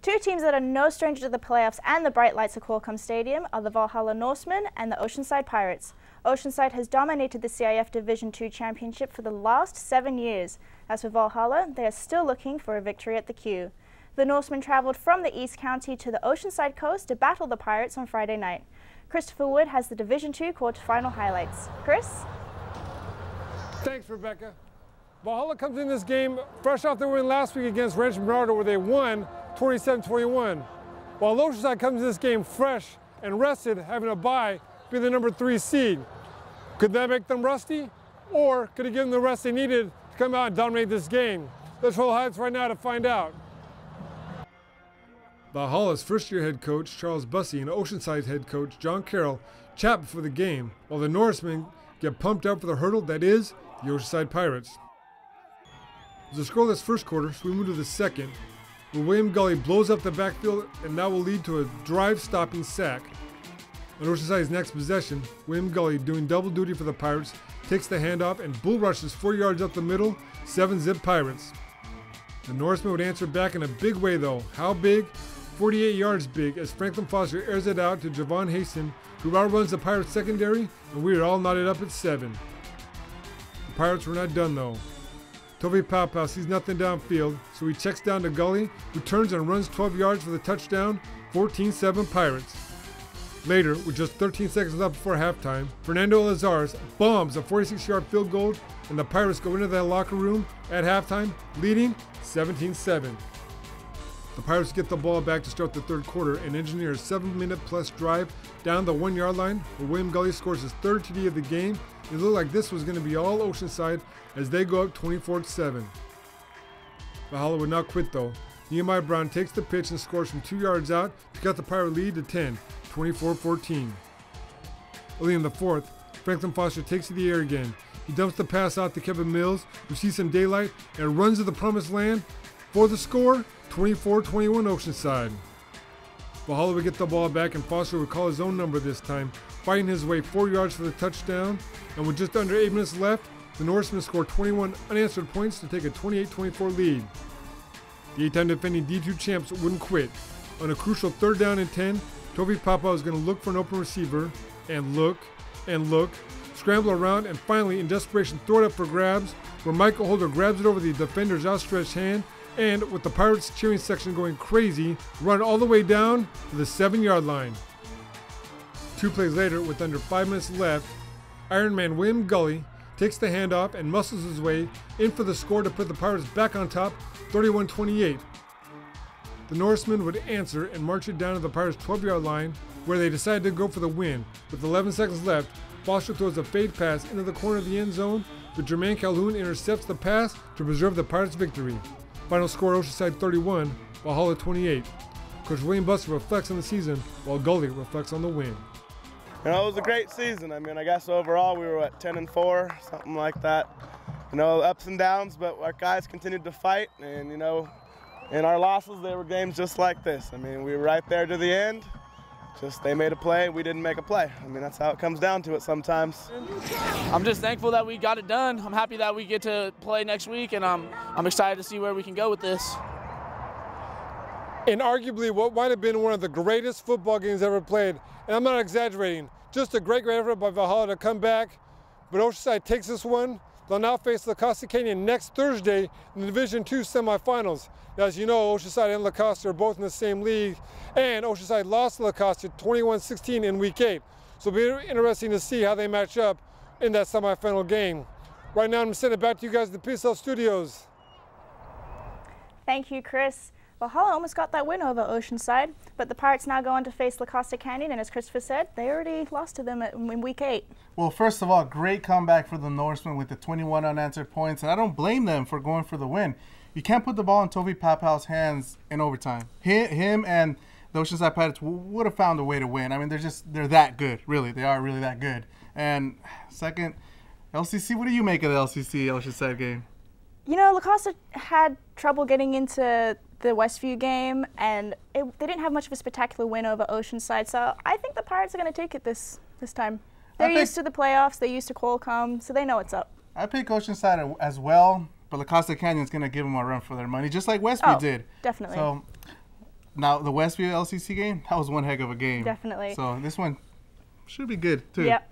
Two teams that are no stranger to the playoffs and the bright lights of Qualcomm Stadium are the Valhalla Norsemen and the Oceanside Pirates. Oceanside has dominated the CIF Division II Championship for the last 7 years. As for Valhalla, they are still looking for a victory at the Q. The Norsemen travelled from the East County to the Oceanside coast to battle the Pirates on Friday night. Christopher Wood has the Division II quarterfinal highlights. Chris? Thanks, Rebecca. Valhalla comes in this game fresh off their win last week against Rancho Bernardo, where they won 27-21. While Oceanside comes in this game fresh and rested, having a bye, being the number 3 seed. Could that make them rusty? Or could it give them the rest they needed to come out and dominate this game? Let's roll highlights right now to find out. Valhalla's first-year head coach, Charles Bussey, and Oceanside's head coach, John Carroll, chat before the game, while the Norsemen get pumped up for the hurdle that is the Oceanside Pirates. As a scoreless first quarter, so we move to the second, where William Gully blows up the backfield, and that will lead to a drive-stopping sack. On Oceanside's next possession, William Gully, doing double duty for the Pirates, takes the handoff and bull rushes 4 yards up the middle, 7-zip Pirates. The Norsemen would answer back in a big way though. How big? 48 yards big, as Franklin Foster airs it out to Javon Haston, who outruns the Pirates secondary, and we are all knotted up at 7. The Pirates were not done though. Tovi Paupau sees nothing downfield, so he checks down to Gully, who turns and runs 12 yards for the touchdown, 14-7 Pirates. Later, with just 13 seconds left before halftime, Fernando Lazares bombs a 46-yard field goal, and the Pirates go into their locker room at halftime, leading 17-7. The Pirates get the ball back to start the third quarter and engineer a 7-minute-plus drive down the 1-yard line, where William Gully scores his third TD of the game. It looked like this was going to be all Oceanside as they go up 24-7. Valhalla would not quit though. Nehemiah Brown takes the pitch and scores from 2 yards out to cut the Pirate lead to 10, 24-14. Early in the fourth, Franklin Foster takes to the air again. He dumps the pass out to Kevin Mills, who sees some daylight and runs to the promised land for the score, 24-21 Oceanside. Valhalla would get the ball back and Foster would call his own number this time, fighting his way 4 yards for the touchdown, and with just under 8 minutes left, the Norsemen scored 21 unanswered points to take a 28-24 lead. The 8-time defending D2 champs wouldn't quit. On a crucial 3rd down and 10, Tovi Paupau is going to look for an open receiver, and look, scramble around, and finally, in desperation, throw it up for grabs, where Michael Holder grabs it over the defender's outstretched hand, and with the Pirates cheering section going crazy, run all the way down to the 7-yard line. 2 plays later, with under 5 minutes left, Ironman William Gully takes the handoff and muscles his way in for the score to put the Pirates back on top, 31-28. The Norsemen would answer and march it down to the Pirates' 12-yard line, where they decided to go for the win. With 11 seconds left, Foster throws a fade pass into the corner of the end zone, but Jermaine Calhoun intercepts the pass to preserve the Pirates' victory. Final score, Oceanside 31, Valhalla 28. Coach William Buster reflects on the season, while Gully reflects on the win. You know, it was a great season. I mean, I guess overall we were at 10-4, something like that. You know, ups and downs, but our guys continued to fight, and you know, in our losses, they were games just like this. I mean, we were right there to the end. Just they made a play, we didn't make a play. I mean, that's how it comes down to it sometimes. I'm just thankful that we got it done. I'm happy that we get to play next week, and I'm excited to see where we can go with this. In arguably what might have been one of the greatest football games ever played, and I'm not exaggerating, just a great effort by Valhalla to come back, but Oceanside takes this one. They'll now face La Costa Canyon next Thursday in the Division II semifinals. Now, as you know, Oceanside and La Costa are both in the same league, and Oceanside lost to La Costa 21-16 in Week 8. So it'll be interesting to see how they match up in that semifinal game. Right now, I'm going to send it back to you guys at the PSL Studios. Thank you, Chris. Valhalla almost got that win over Oceanside, but the Pirates now go on to face La Costa Canyon, and as Christopher said, they already lost to them in Week 8. Well, first of all, great comeback for the Norsemen with the 21 unanswered points, and I don't blame them for going for the win. You can't put the ball in Tovi Paupau's hands in overtime. Him and the Oceanside Pirates would have found a way to win. I mean, they're that good, really. They are really that good. And second, LCC, what do you make of the LCC Oceanside game? You know, La Costa had trouble getting into the Westview game, and they didn't have much of a spectacular win over Oceanside, so I think the Pirates are going to take it this time. They're used to the playoffs, they're used to Qualcomm, so they know what's up. I pick Oceanside as well, but La Costa Canyon's going to give them a run for their money, just like Westview did. Definitely. So now the Westview LCC game, that was one heck of a game. Definitely. So this one should be good too. Yep.